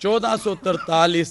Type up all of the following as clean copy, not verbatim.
1443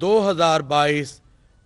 2022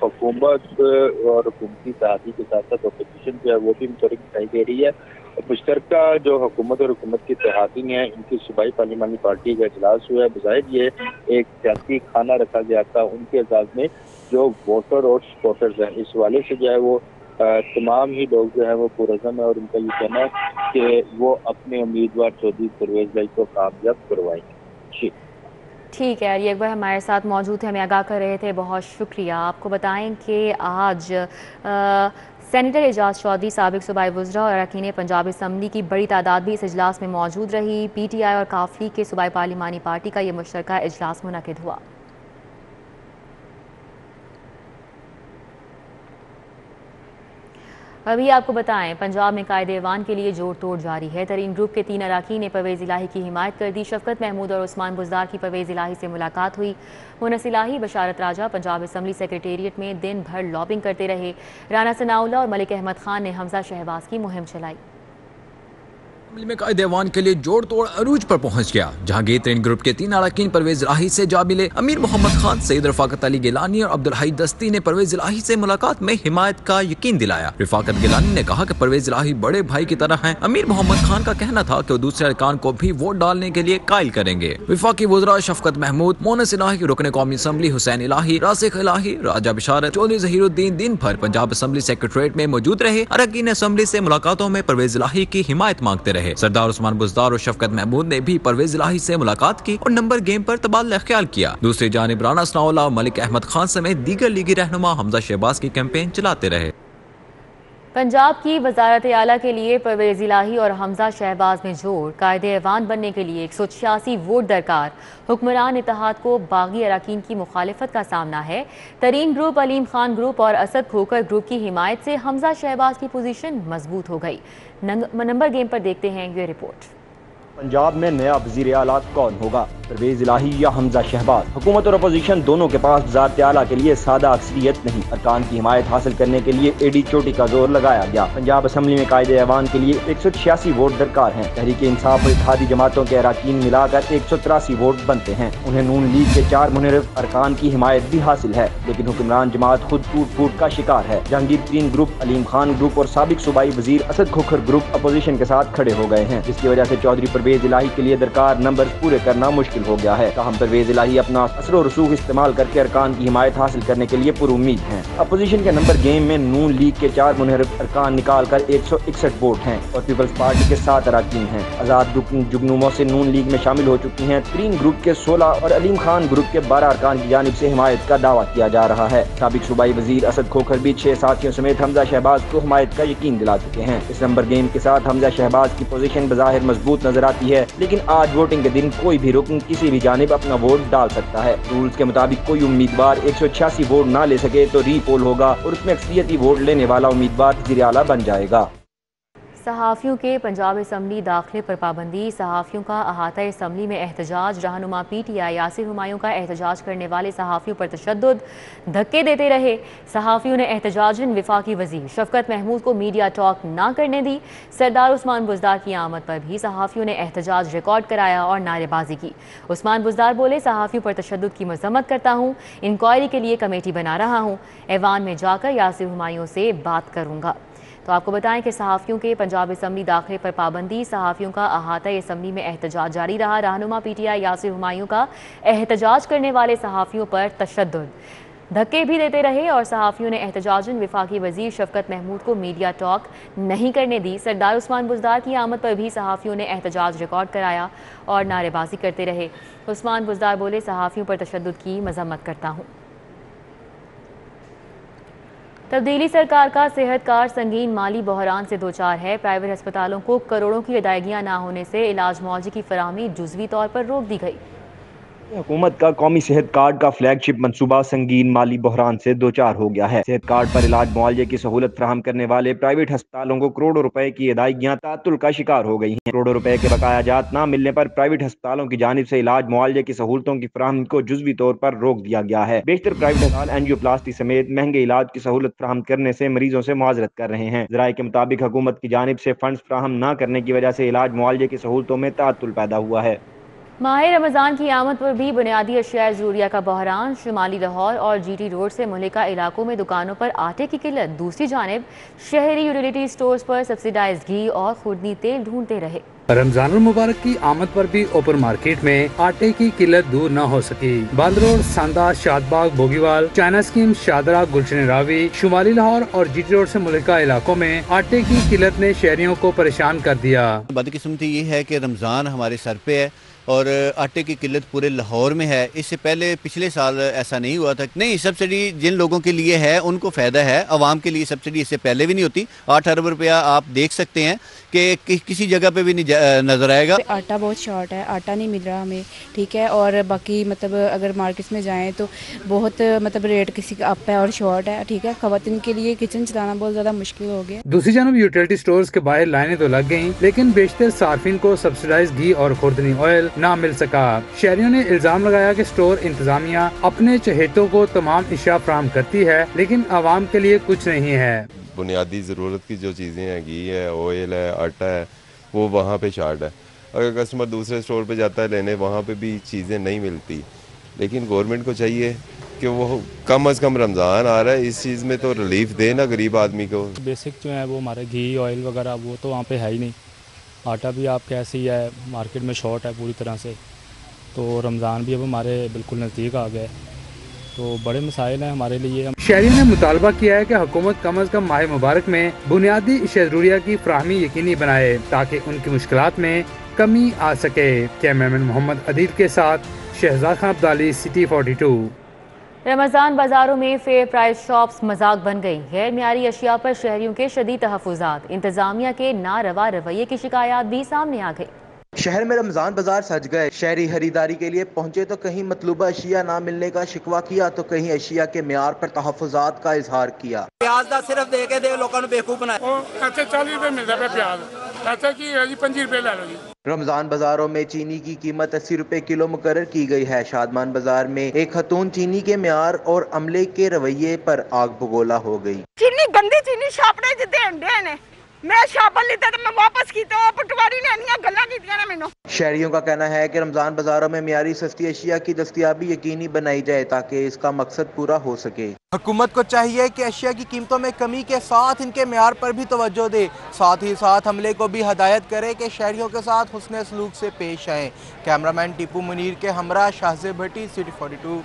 حکومت اور حکومتی اتحادی کے ساتھ ساتھ اپوزیشن جو ہے وہ بھی متحرک دکھائی دے رہی ہے. مشترکہ جو حکومت اور حکومت کے اتحادی ہیں ان کی صوبائی پارلیمانی پارٹی کا اجلاس ہوا ہے. بظاہر یہ ایک سیاسی کھانا رکھا گیا تھا ان کے اعزاز میں جو ووٹر اور سپورٹرز ہیں. اس حوالے سے جو ہے وہ تمام ہی لوگ جو ہے وہ پرعزم ہے اور ان کا یہ کہنا ہے کہ وہ اپنے امیدوار چودھری پرویز بھائی کو کامیاب کروائیں گے. جی ٹھیک ہے، یہ اکبر ہمارے ساتھ موجود ہیں، ہمیں آگاہ کر رہے تھے، بہت شکریہ. آپ کو بتائیں کہ آج سینیٹر اعجاز چودھری سابق صوبائی وزراء اور اراکین پنجاب اسمبلی کی بڑی تعداد بھی اس اجلاس میں موجود رہی. پی ٹی آئی اور کاف لیگ کے صوبائی پارلیمانی پارٹی کا یہ مشترکہ اجلاس منعقد ہوا. ابھی آپ کو بتائیں پنجاب میں قائد ایوان کے لیے جوڑ توڑ جاری ہے. ترین گروپ کے 3 اراکین نے پرویز الہی کی حمایت کر دی. شفقت محمود اور عثمان بزدار کی پرویز الہی سے ملاقات ہوئی. مونس الہی بشارت راجہ پنجاب اسمبلی سیکریٹریٹ میں دن بھر لابنگ کرتے رہے. رانا ثناء اللہ اور ملک احمد خان نے حمزہ شہباز کی مہم چلائی. میں قائد ایوان کے لیے جوڑ توڑ عروج پر پہنچ گیا. جہانگیر ترین گروپ کے 3 اراکین پرویز الہی سے جا ملے. امیر محمد خان، سید رفاقت علی گیلانی اور عبدالحی دستی نے پرویز الہی سے ملاقات میں حمایت کا یقین دلایا. رفاقت گیلانی نے کہا کہ پرویز الہی بڑے بھائی کی طرح ہیں. امیر محمد خان کا کہنا تھا کہ وہ دوسرے ارکان کو بھی ووٹ ڈالنے کے لیے قائل کریں گے. وفاقی وزراء شفقت محمود، مونس الہی، رکن قومی اسمبلی حسین الہی، راسخ الہی، راجہ بشارت، چودھری ظہیر الدین دن بھر پنجاب اسمبلی سیکریٹریٹ میں موجود رہے. اراکین اسمبلی سے ملاقاتوں میں پرویز الہی کی حمایت مانگتے رہے. سردار عثمان بزدار اور شفقت محمود نے بھی پرویز الہی سے ملاقات کی اور نمبر گیم پر تبادلہ خیال کیا. دوسری جانب رانا ثناء اللہ اور ملک احمد خان سمیت دیگر لیگی رہنما حمزہ شہباز کی کیمپین چلاتے رہے. پنجاب کی وزارت اعلیٰ کے لیے پرویز الہی اور حمزہ شہباز میں جوڑ. قائد ایوان بننے کے لیے 186 ووٹ درکار. حکمران اتحاد کو باغی اراکین کی مخالفت کا سامنا ہے. ترین گروپ علیم خان گروپ اور اسد کھوکھر گروپ کی حمایت سے حمزہ شہباز کی پوزیشن مضبوط ہو گئی. نمبر گیم پر دیکھتے ہیں یہ رپورٹ. پنجاب میں نیا وزیر اعلیٰ کون ہوگا، پرویز الہی یا حمزہ شہباز؟ حکومت اور اپوزیشن دونوں کے پاس وزارت اعلیٰ کے لیے سادہ اکثریت نہیں. ارکان کی حمایت حاصل کرنے کے لیے ایڈی چوٹی کا زور لگایا گیا. پنجاب اسمبلی میں قائد ایوان کے لیے 186 ووٹ درکار ہیں. تحریک انصاف اور اتحادی جماعتوں کے اراکین ملا کر 183 ووٹ بنتے ہیں. انہیں نون لیگ کے 4 منحرف ارکان کی حمایت بھی حاصل ہے، لیکن حکمران جماعت خود ٹوٹ پھوٹ کا شکار ہے. جہانگیر ترین گروپ، علیم خان گروپ اور سابق صوبائی وزیر اسد کھوکھر گروپ اپوزیشن کے ساتھ کھڑے ہو گئے ہیں، جس کی وجہ سے چودھری پرویز الہی کے لیے درکار نمبر پورے کرنا مشکل ہو گیا ہے. تاہم پرویز الہی اپنا اثر و رسوخ استعمال کر کے ارکان کی حمایت حاصل کرنے کے لیے پر امید ہیں. اپوزیشن کے نمبر گیم میں نون لیگ کے 4 منحرف ارکان نکال کر 161 ووٹ ہیں اور پیپلز پارٹی کے 7 اراکین ہیں. آزاد جگنوں سے نون لیگ میں شامل ہو چکی ہیں. ترین گروپ کے 16 اور علیم خان گروپ کے 12 ارکان کی جانب سے حمایت کا دعویٰ کیا جا رہا ہے. سابق صوبائی وزیر اسد کھوکھر بھی 6 ساتھیوں سمیت حمزہ شہباز کو حمایت کا یقین دلا چکے ہیں. اس نمبر گیم کے ساتھ حمزہ شہباز کی پوزیشن بظاہر مضبوط نظر آتی ہے، لیکن آج ووٹنگ کے دن کوئی بھی رکن کسی بھی جانب اپنا ووٹ ڈال سکتا ہے. رولز کے مطابق کوئی امیدوار 186 ووٹ نہ لے سکے تو ری پول ہوگا اور اس میں اکثریتی ووٹ لینے والا امیدوار وزیر اعلیٰ بن جائے گا. صحافیوں کے پنجاب اسمبلی داخلے پر پابندی. صحافیوں کا احاطہ اسمبلی میں احتجاج. رہنما P T I Yasir Humayun کا احتجاج کرنے والے صحافیوں پر تشدد، دھکے دیتے رہے. صحافیوں نے احتجاجاً وفاقی وزیر شفقت محمود کو میڈیا ٹاک نہ کرنے دی. سردار عثمان بزدار کی آمد پر بھی صحافیوں نے احتجاج ریکارڈ کرایا اور نعرے بازی کی. عثمان بزدار بولے، صحافیوں پر تشدد کی مذمت کرتا ہوں، انکوائری کے لیے کمیٹی بنا رہا ہوں، ایوان میں جا کر یاسر ہمایوں سے بات کروں گا. تو آپ کو بتائیں کہ صحافیوں کے پنجاب اسمبلی داخلے پر پابندی. صحافیوں کا احاطہ اسمبلی میں احتجاج جاری رہا. رہنما P T I Yasir Humayun کا احتجاج کرنے والے صحافیوں پر تشدد، دھکے بھی دیتے رہے اور صحافیوں نے احتجاجاً وفاقی وزیر شفقت محمود کو میڈیا ٹاک نہیں کرنے دی. سردار عثمان بزدار کی آمد پر بھی صحافیوں نے احتجاج ریکارڈ کرایا اور نعرے بازی کرتے رہے. عثمان بزدار بولے، صحافیوں پر تشدد کی مذمت کرتا ہوں. تبدیلی سرکار کا صحت کار سنگین مالی بحران سے دوچار ہے. پرائیویٹ ہسپتالوں کو کروڑوں کی ادائیگیاں نہ ہونے سے علاج معالجے کی فراہمی جزوی طور پر روک دی گئی. حکومت کا قومی صحت کارڈ کا فلیگ شپ منصوبہ سنگین مالی بحران سے دوچار ہو گیا ہے. صحت کارڈ پر علاج معالجے کی سہولت فراہم کرنے والے پرائیویٹ ہسپتالوں کو کروڑوں روپے کی ادائیگیاں تعطل کا شکار ہو گئی ہیں. کروڑوں روپے کے بقایا جات نہ ملنے پر پرائیویٹ ہسپتالوں کی جانب سے علاج معالجے کی سہولتوں کی فراہمی کو جزوی طور پر روک دیا گیا ہے. بیشتر پرائیویٹ ہسپتال اینجیوپلاسٹی سمیت مہنگے علاج کی سہولت فراہم کرنے سے مریضوں سے معذرت کر رہے ہیں. ذرائع کے مطابق حکومت کی جانب سے فنڈز فراہم نہ کرنے کی وجہ سے علاج معالجے کی سہولتوں میں تعطل پیدا ہوا ہے. ماہ رمضان کی آمد پر بھی بنیادی اشیاء ضروریہ کا بحران. شمالی لاہور اور جی ٹی روڈ سے ملکہ علاقوں میں دکانوں پر آٹے کی قلت. دوسری جانب شہری یوٹیلیٹی سٹورز پر سبسیڈائز گھی اور خوردنی تیل ڈھونڈتے رہے. رمضان المبارک کی آمد پر بھی اوپن مارکیٹ میں آٹے کی قلت دور نہ ہو سکی. باندھ روڈ، ساندا، شاد باغ، بوگیوال، چائنا اسکیم، شادرہ، گلشن راوی، شمالی لاہور اور جی ٹی روڈ سے ملکہ علاقوں میں آٹے کی قلت نے شہریوں کو پریشان کر دیا. بدقسمتی یہ ہے کہ رمضان ہمارے سر پہ ہے اور آٹے کی قلت پورے لاہور میں ہے. اس سے پہلے پچھلے سال ایسا نہیں ہوا تھا. نہیں، سبسڈی جن لوگوں کے لیے ہے ان کو فائدہ ہے. عوام کے لیے سبسڈی اس سے پہلے بھی نہیں ہوتی. 8 ارب روپیہ آپ دیکھ سکتے ہیں کہ کسی جگہ پہ بھی نہیں نظر آئے گا. آٹا بہت شارٹ ہے، آٹا نہیں مل رہا ہمیں، ٹھیک ہے. اور باقی اگر مارکیٹس میں جائیں تو بہت ریٹ کسی کا اپ ہے اور شارٹ ہے، ٹھیک ہے. خواتین کے لیے کچن چلانا بہت زیادہ مشکل ہو گیا. دوسری جانب یوٹیلیٹی سٹورز کے باہر لائنیں تو لگ گئیں، لیکن بیشتر صارفین کو سبسڈائز گھی اور خوردنی آئل نہ مل سکا. شہریوں نے الزام لگایا کہ سٹور انتظامیہ اپنے چہیتوں کو تمام اشیاء فراہم کرتی ہے لیکن عوام کے لیے کچھ نہیں ہے. بنیادی ضرورت کی جو چیزیں ہیں، گھی ہے، آئل ہے، آٹا ہے، وہ وہاں پہ شارٹ ہے. اگر کسٹمر دوسرے سٹور پہ جاتا ہے لینے، وہاں پہ بھی چیزیں نہیں ملتی. لیکن گورنمنٹ کو چاہیے کہ وہ کم از کم رمضان آ رہا ہے، اس چیز میں تو ریلیف دے نا غریب آدمی کو. بیسک جو ہے وہ ہمارے گھی، آئل وغیرہ وہ تو وہاں پہ ہے ہی نہیں. آٹا بھی آپ کیسے ہی ہے، مارکیٹ میں شارٹ ہے پوری طرح سے. تو رمضان بھی اب ہمارے بالکل نزدیک آ گئے، تو بڑے مسائل ہیں ہمارے لیے. شہریوں نے مطالبہ کیا ہے کہ حکومت کم از کم ماہ مبارک میں بنیادی اشیاء ضروریہ کی فراہمی یقینی بنائے تاکہ ان کی مشکلات میں کمی آ سکے. کیمرامین محمد عدیل کے ساتھ شہزاد خان عبدالی، سٹی 42. رمضان بازاروں میں فیئر پرائز شاپس مذاق بن گئی. غیر معیاری اشیاء پر شہریوں کے شدید تحفظات. انتظامیہ کے ناروا رویے کی شکایات بھی سامنے آ گئی. شہر میں رمضان بازار سج گئے. شہری خریداری کے لیے پہنچے تو کہیں مطلوبہ اشیاء نہ ملنے کا شکوہ کیا تو کہیں اشیاء کے معیار پر تحفظات کا اظہار کیا. پیاز دا صرف دے کے لوگوں نے بیوقوف بنایا. 40 روپے ملتا ہے پیاز، ایسا کی 25 روپے لے لو جی. رمضان بازاروں میں چینی کی قیمت 80 روپے کلو مقرر کی گئی ہے. شادمان بازار میں ایک خاتون چینی کے معیار اور عملے کے رویے پر آگ بگولا ہو گئی. چینی گندی چینی شاپڑے جتے نے میں شاپر لیتا تو میں واپس کیتا پٹواری نے انیاں گلاں کیتیاں نا مینوں. شہریوں کا کہنا ہے کہ رمضان بازاروں میں معیاری سستی اشیاء کی دستیابی یقینی بنائی جائے تاکہ اس کا مقصد پورا ہو سکے. حکومت کو چاہیے کہ اشیاء کی قیمتوں میں کمی کے ساتھ ان کے معیار پر بھی توجہ دے. ساتھ ہی ساتھ عملے کو بھی ہدایت کرے کہ شہریوں کے ساتھ حسن سلوک سے پیش آئیں. کیمرامین ٹیپو منیر کے ہمراہ شاہزے بھٹی، سٹی 42.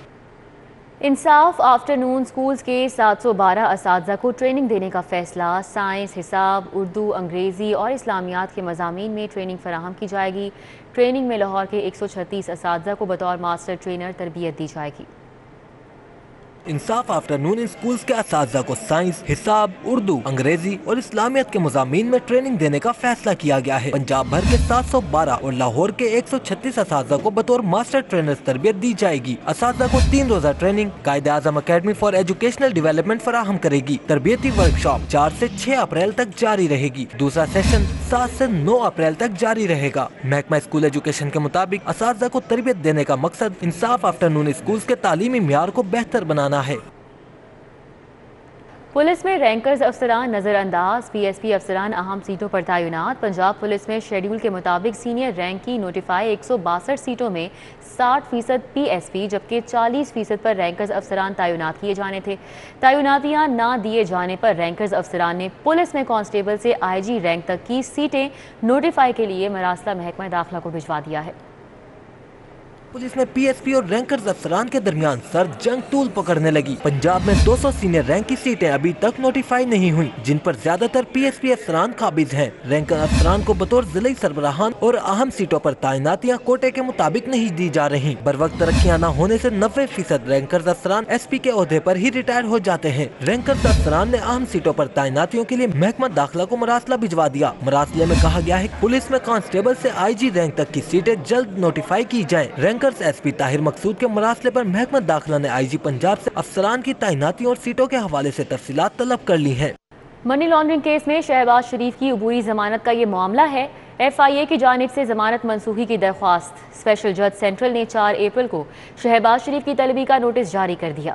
انصاف آفٹر نون سکولز کے 712 اساتذہ کو ٹریننگ دینے کا فیصلہ. سائنس، حساب، اردو، انگریزی اور اسلامیات کے مضامین میں ٹریننگ فراہم کی جائے گی. ٹریننگ میں لاہور کے 136 اساتذہ کو بطور ماسٹر ٹرینر تربیت دی جائے گی. انصاف آفٹر نون اسکولز کے اساتذہ کو سائنس، حساب، اردو، انگریزی اور اسلامیات کے مضامین میں ٹریننگ دینے کا فیصلہ کیا گیا ہے. پنجاب بھر کے 712 اور لاہور کے 136 اساتذہ کو بطور ماسٹر ٹرینر تربیت دی جائے گی. اساتذہ کو 3 روزہ training Quaid Azam academy for educational development فراہم کرے گی. تربیتی ورکشاپ 4 سے 6 اپریل تک جاری رہے گی. دوسرا سیشن 7 سے 9 اپریل تک جاری رہے گا. محکمہ اسکول ایجوکیشن کے مطابق اساتذہ کو تربیت دینے کا مقصد انصاف آفٹر نون اسکولز کے تعلیمی معیار کو بہتر بنانا ہے. پولیس میں رینکرز افسران نظر انداز. پی ایس پی افسران اہم سیٹوں پر تعینات. پنجاب پولیس میں شیڈول کے مطابق سینئر رینک کی نوٹیفائی 162 سیٹوں میں 60% پی ایس پی جبکہ 40% پر رینکرز افسران تعینات کیے جانے تھے. تعیناتیاں نہ دیے جانے پر رینکرز افسران نے پولیس میں کانسٹیبل سے آئی جی رینک تک کی سیٹیں نوٹیفائی کے لیے مراسلہ محکمہ داخلہ کو بھجوا دیا ہے. پولیس میں پی ایس پی اور رینکرز افسران کے درمیان سرد جنگ طول پکڑنے لگی. پنجاب میں 200 سینئر رینک کی سیٹیں ابھی تک نوٹیفائی نہیں ہوئی جن پر زیادہ تر پی ایس پی افسران قابض ہیں. رینکر افسران کو بطور ضلعی سربراہان اور اہم سیٹوں پر تعیناتیاں کوٹے کے مطابق نہیں دی جا رہی. بروقت ترقیاں نہ ہونے سے 90% رینکرز افسران ایس پی کے عہدے پر ہی ریٹائر ہو جاتے ہیں. رینکرز افسران نے اہم سیٹوں پر تعیناتیوں کے لیے محکمہ داخلہ کو مراسلہ بھجوا دیا. مراسلے میں کہا گیا ہے کہ پولیس میں کانسٹیبل سے آئی جی رینک تک کی سیٹیں جلد نوٹیفائی کی جائیں. رینکرز ایس پی طاہر مقصود کے مراسلے پر محکمہ داخلہ نے آئی جی پنجاب سے افسران کی تعیناتیوں اور سیٹوں کے حوالے سے تفصیلات طلب کر لی ہیں. منی لانڈرنگ کیس میں شہباز شریف کی عبوری ضمانت کا یہ معاملہ ہے. ایف آئی اے کی جانب سے ضمانت منسوخی کی درخواست. اسپیشل جج سینٹرل نے 4 اپریل کو شہباز شریف کی طلبی کا نوٹس جاری کر دیا.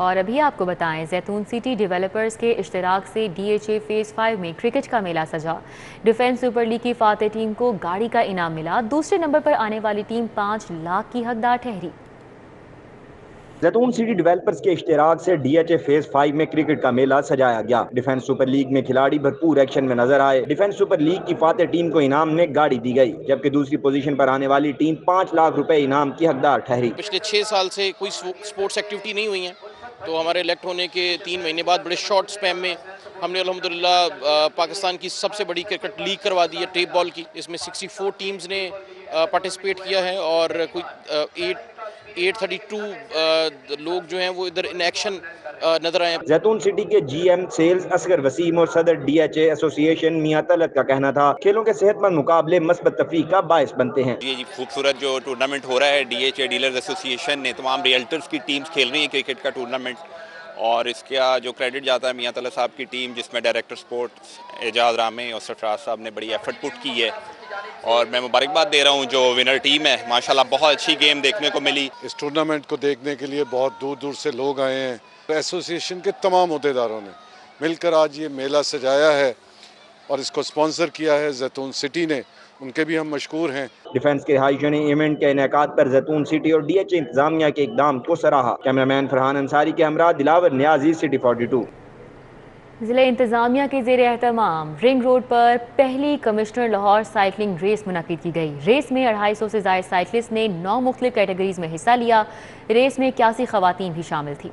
اور ابھی آپ کو بتائیں زیتون سٹی ڈیولپرز کے اشتراک سے DHA فیز 5 میں کرکٹ کا میلہ سجا. ڈیفنس سپر لیگ کی فاتح ٹیم کو گاڑی کا انعام ملا. دوسرے نمبر پر آنے والی ٹیم 5 لاکھ کی حقدار ٹھہری. زیتون سٹی ڈیولپرز کے اشتراک سے DHA فیز 5 میں کرکٹ کا میلہ سجایا گیا. ڈیفنس سپر لیگ میں کھلاڑی بھرپور ایکشن میں نظر آئے. ڈیفنس سپر لیگ کی فاتح ٹیم کو انعام میں گاڑی دی گئی، جبکہ دوسری پوزیشن پر آنے والی ٹیم 5 لاکھ روپے انعام کی حقدار ٹھہری. پچھلے 6 سال سے کوئی سپورٹس ایکٹیویٹی نہیں ہوئی ہیں، تو ہمارے الیکٹ ہونے کے 3 مہینے بعد بڑے شارٹ سپیم میں ہم نے الحمدللہ پاکستان کی سب سے بڑی کرکٹ لیگ کروا دی ہے ٹیپ بال کی. اس میں 64 ٹیمز نے پارٹیسپیٹ کیا ہے اور کوئی 832 لوگ جو ہیں وہ ادھر ان ایکشن نظر آئے ہیں. زیتون سٹی کے GM سیلز اصغر وسیم اور صدر DHA ایسوسی ایشن میاں طلعت کا کہنا تھا کھیلوں کے صحت مند مقابلے مثبت تفریح کا باعث بنتے ہیں. یہ خوبصورت جو ٹورنامنٹ ہو رہا ہے DHA ڈیلرز ایسوسی ایشن نے تمام ریئلٹرز کی ٹیمز کھیل رہی ہیں کرکٹ کا ٹورنامنٹ، اور اس کا جو کریڈٹ جاتا ہے میاں طلعت صاحب کی ٹیم، جس میں ڈائریکٹر سپورٹس اعجاز رامے اور سرفراز صاحب نے بڑی ایفرٹ پٹ کی ہے، اور میں مبارکباد دے رہا ہوں جو ونر ٹیم ہے. ماشاءاللہ بہت اچھی گیم دیکھنے کو ملی. اس ٹورنامنٹ کو دیکھنے کے لیے بہت دور دور سے لوگ آئے ہیں. ایسوسی ایشن کے تمام عہدیداروں نے مل کر آج یہ میلہ سجایا ہے اور اس کو اسپانسر کیا ہے زیتون سٹی نے، ان کے بھی ہم مشکور ہیں. ڈیفنس کے رہائشیوں نے ایونٹ کے انعقاد پر زیتون سٹی اور DHA انتظامیہ کے اقدام کو سراہا. کیمرامین فرحان انصاری کے ہمراہ دلاور نیازی، سٹی 42. ضلع انتظامیہ کے زیر اہتمام رنگ روڈ پر پہلی کمشنر لاہور سائیکلنگ ریس منعقد کی گئی. ریس میں 250 سے زائد سائیکلسٹ نے 9 مختلف کیٹیگریز میں حصہ لیا. ریس میں 81 خواتین بھی شامل تھیں.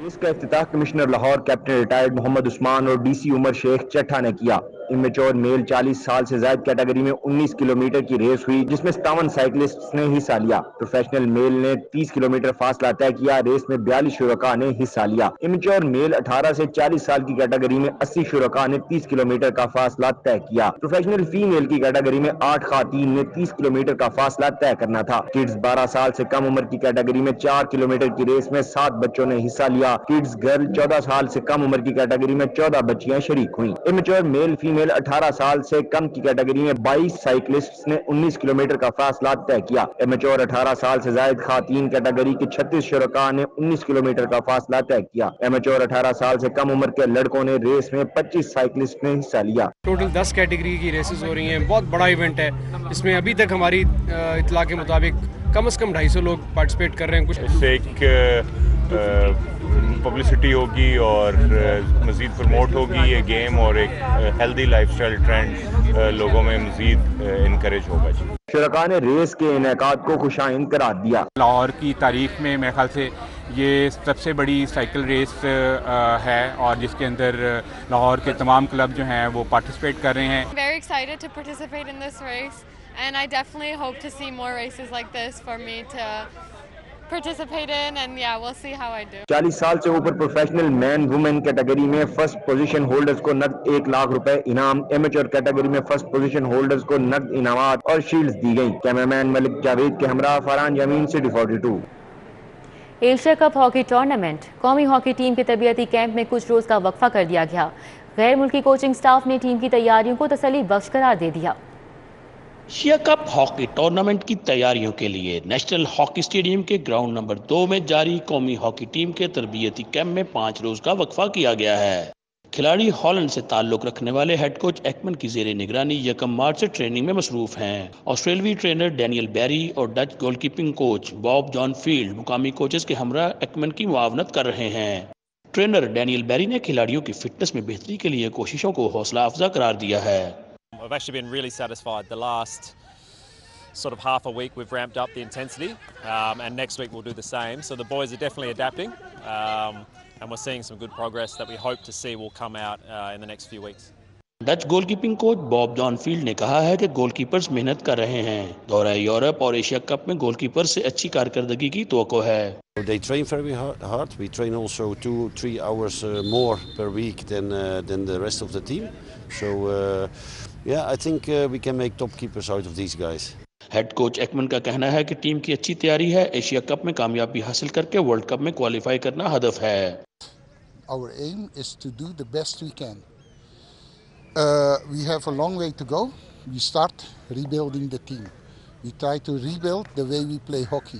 ریس کا افتتاح commissioner Lahore captain retired Muhammad Usman اور DC عمر شیخ چٹھا نے کیا. امیچور میل 40 سال سے زائد کیٹیگری میں 19 کلومیٹر کی ریس ہوئی، جس میں 57 سائیکلسٹ نے حصہ لیا. پروفیشنل میل نے 30 کلومیٹر فاصلہ طے کیا. ریس میں 42 شرکاء نے حصہ لیا. امیچور میل 18 سے 40 سال کی کیٹیگری میں 80 شرکاء نے 30 کلومیٹر کا فاصلہ طے کیا. پروفیشنل فیمیل کی کیٹیگری میں 8 خواتین نے 30 کلومیٹر کا فاصلہ طے کرنا تھا. کڈز 12 سال سے کم عمر کی کیٹیگری میں 4 کلومیٹر کی ریس میں 7 بچوں نے حصہ لیا. کڈز گرل 14 سال سے کم عمر کی کیٹیگری میں 14 بچیاں شریک ہوئیں. امیچور میل فیمیل 18 سال سے کم کی کیٹیگری میں 22 سائیکلسٹ نے 19 کلومیٹر کا فاصلہ طے کیا. امیچور 18 سال سے زائد خواتین کیٹیگری کے 36 شرکاء نے 19 کلومیٹر کا فاصلہ طے کیا. امیچور 18 سال سے کم عمر کے لڑکوں نے ریس میں 25 سائیکلسٹ نے حصہ لیا. ٹوٹل 10 کیٹیگری کی ریسز ہو رہی ہیں. بہت بڑا ایونٹ ہے. اس میں ابھی تک ہماری اطلاع کے مطابق کم از کم 250 لوگ پارٹیسپیٹ کر رہے ہیں. کچھ اس سے ایک پبلسٹی ہوگی اور مزید پروموٹ ہوگی یہ گیم، اور ایک ہیلدی لائف سٹائل ٹرینڈ لوگوں میں مزید انکریج ہوگا. شرکاء نے ریس کے انعقاد کو خوشائند قرار دیا. لاہور کی تاریخ میں میرے خیال سے یہ سب سے بڑی سائیکل ریس ہے، اور جس کے اندر لاہور کے تمام کلب جو ہیں وہ پارٹیسپیٹ کر رہے ہیں. Very excited to participate in this race and I definitely hope to see more races like this for me to participate in, and yeah, we'll see how I do. 40 سال سے اوپر professional مین women category میں first position holders کو نقد 1 لاکھ روپے انعام. Immature category میں first position holders کو نقد انعامات اور شیلڈز دی گئیں. کیمرامین ملک جاوید کے ہمراہ Farhan Yameen, city 42. Asia cup hockey tournament. قومی ہاکی ٹیم کے تربیتی کیمپ میں کچھ روز کا وقفہ کر دیا گیا. غیر ملکی کوچنگ سٹاف نے ٹیم کی تیاریوں کو تسلی بخش قرار دے دیا. ایشیا کپ ہاکی ٹورنامنٹ کی تیاریوں کے لیے نیشنل ہاکی اسٹیڈیم کے گراؤنڈ نمبر 2 میں جاری قومی ہاکی ٹیم کے تربیتی کیمپ میں 5 روز کا وقفہ کیا گیا ہے. کھلاڑی ہالینڈ سے تعلق رکھنے والے ہیڈ کوچ ایکمن کی زیر نگرانی 1 مارچ سے ٹریننگ میں مصروف ہیں. آسٹریلوی ٹرینر ڈینیل بیری اور ڈچ گول کیپنگ کوچ باب جان فیلڈ مقامی کوچز کے ہمراہ ایکمن کی معاونت کر رہے ہیں. ٹرینر ڈینیل بیری نے کھلاڑیوں کی فٹنس میں بہتری کے لیے کوششوں کو حوصلہ افزا قرار دیا ہے. I've actually been really satisfied. The last sort of half a week we've ramped up the intensity, and next week we'll do the same. So the boys are definitely adapting, and we're seeing some good progress that we hope to see will come out in the next few weeks. Dutch goal keeping coach باب جان field نے کہا ہے کہ گول keepers محنت کر رہے ہیں. دورہ یورپ اور ایشیا کپ میں گول کیپر سے اچھی کارکردگی کی توقع ہے. They train very hard. We train also 2-3 hours more per week than the rest of the team. So yeah, I think we can make top keepers out of these guys. Head coach Aikman کا کہنا ہے کہ team کی اچھی تیاری ہے. Asia cup میں کامیابی حاصل کر کے ورلڈ کپ میں کوالیفائی کرنا ہدف ہے. Our aim is to do the best we can. We have a long way to go. We start rebuilding the team. We try to rebuild the way we play hockey.